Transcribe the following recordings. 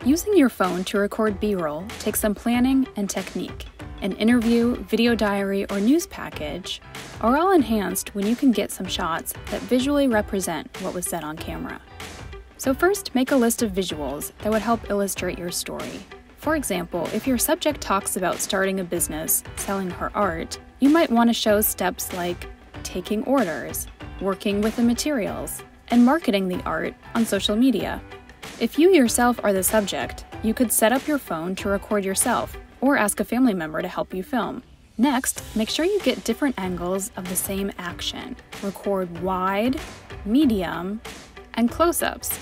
Using your phone to record B-roll takes some planning and technique. An interview, video diary, or news package are all enhanced when you can get some shots that visually represent what was said on camera. So first, make a list of visuals that would help illustrate your story. For example, if your subject talks about starting a business, selling her art, you might want to show steps like taking orders, working with the materials, and marketing the art on social media. If you yourself are the subject, you could set up your phone to record yourself or ask a family member to help you film. Next, make sure you get different angles of the same action. Record wide, medium, and close-ups.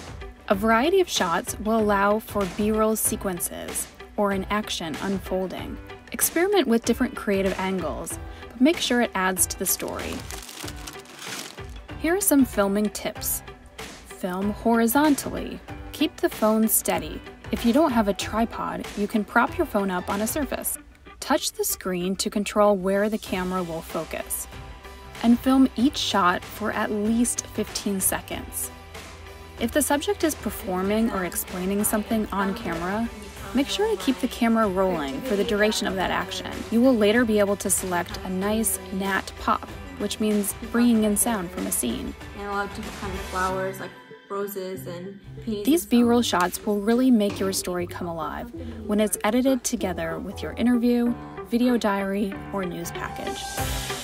A variety of shots will allow for B-roll sequences or an action unfolding. Experiment with different creative angles, but make sure it adds to the story. Here are some filming tips. Film horizontally. Keep the phone steady. If you don't have a tripod, you can prop your phone up on a surface. Touch the screen to control where the camera will focus. And film each shot for at least 15 seconds. If the subject is performing or explaining something on camera, make sure to keep the camera rolling for the duration of that action. You will later be able to select a nice nat pop, which means bringing in sound from a scene. And a lot of different kind of flowers like roses and peas. These B-roll shots will really make your story come alive when it's edited together with your interview, video diary, or news package.